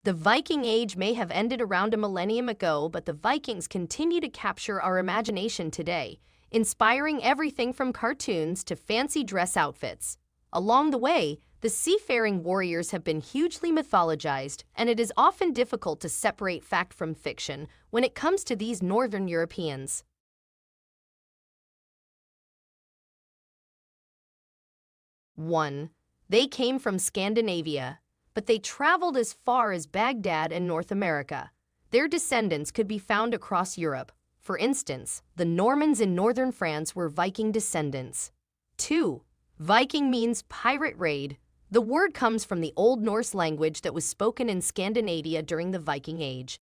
The Viking Age may have ended around a millennium ago, but the Vikings continue to capture our imagination today, inspiring everything from cartoons to fancy dress outfits. Along the way, the seafaring warriors have been hugely mythologized, and it is often difficult to separate fact from fiction when it comes to these Northern Europeans. 1. They came from Scandinavia, but they traveled as far as Baghdad and North America. Their descendants could be found across Europe. For instance, the Normans in northern France were Viking descendants. 2. Viking means pirate raid. The word comes from the Old Norse language that was spoken in Scandinavia during the Viking Age.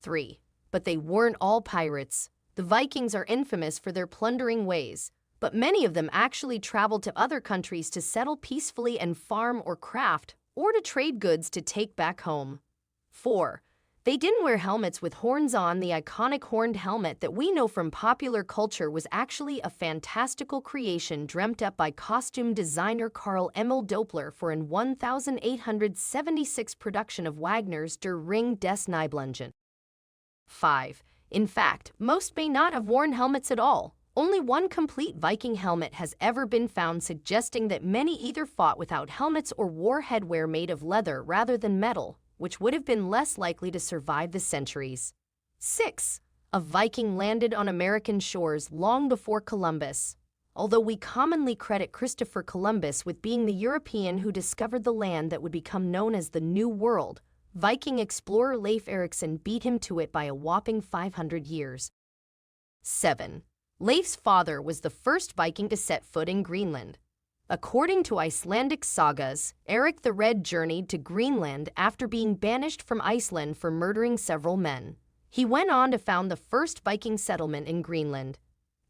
3. But they weren't all pirates. The Vikings are infamous for their plundering ways, but many of them actually traveled to other countries to settle peacefully and farm or craft, or to trade goods to take back home. 4. They didn't wear helmets with horns on. The iconic horned helmet that we know from popular culture was actually a fantastical creation dreamt up by costume designer Karl Emil Doppler for an 1876 production of Wagner's Der Ring des Nibelungen. 5. In fact, most may not have worn helmets at all. Only one complete Viking helmet has ever been found, suggesting that many either fought without helmets or wore headwear made of leather rather than metal, which would have been less likely to survive the centuries. 6. A Viking landed on American shores long before Columbus. Although we commonly credit Christopher Columbus with being the European who discovered the land that would become known as the New World, Viking explorer Leif Erikson beat him to it by a whopping 500 years. 7. Leif's father was the first Viking to set foot in Greenland. According to Icelandic sagas, Eric the Red journeyed to Greenland after being banished from Iceland for murdering several men. He went on to found the first Viking settlement in Greenland.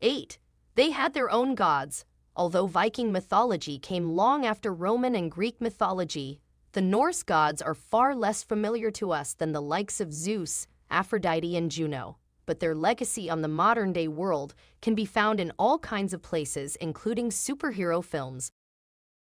8. They had their own gods. Although Viking mythology came long after Roman and Greek mythology, the Norse gods are far less familiar to us than the likes of Zeus, Aphrodite, and Juno. But their legacy on the modern-day world can be found in all kinds of places, including superhero films.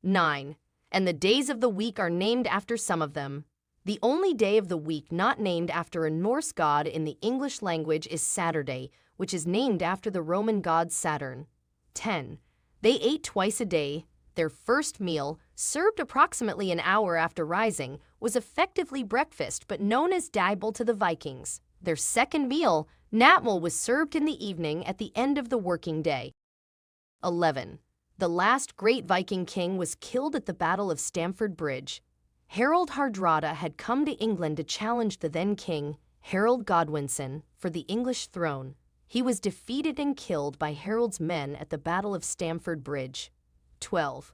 9. And the days of the week are named after some of them. The only day of the week not named after a Norse god in the English language is Saturday, which is named after the Roman god Saturn. 10. They ate twice a day. Their first meal, served approximately an hour after rising, was effectively breakfast but known as dibble to the Vikings. Their second meal, Natmal, was served in the evening at the end of the working day. 11. The last great Viking king was killed at the Battle of Stamford Bridge. Harold Hardrada had come to England to challenge the then king, Harold Godwinson, for the English throne. He was defeated and killed by Harold's men at the Battle of Stamford Bridge. 12.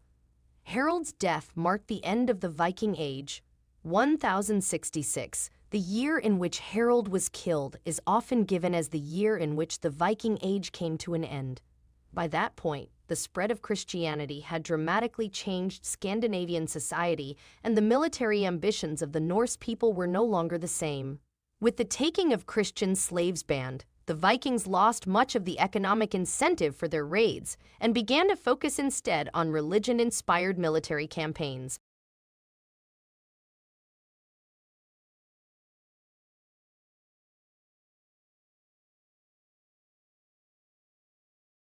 Harold's death marked the end of the Viking Age. 1066. The year in which Harold was killed is often given as the year in which the Viking Age came to an end. By that point, the spread of Christianity had dramatically changed Scandinavian society, and the military ambitions of the Norse people were no longer the same. With the taking of Christian slaves banned, the Vikings lost much of the economic incentive for their raids and began to focus instead on religion-inspired military campaigns.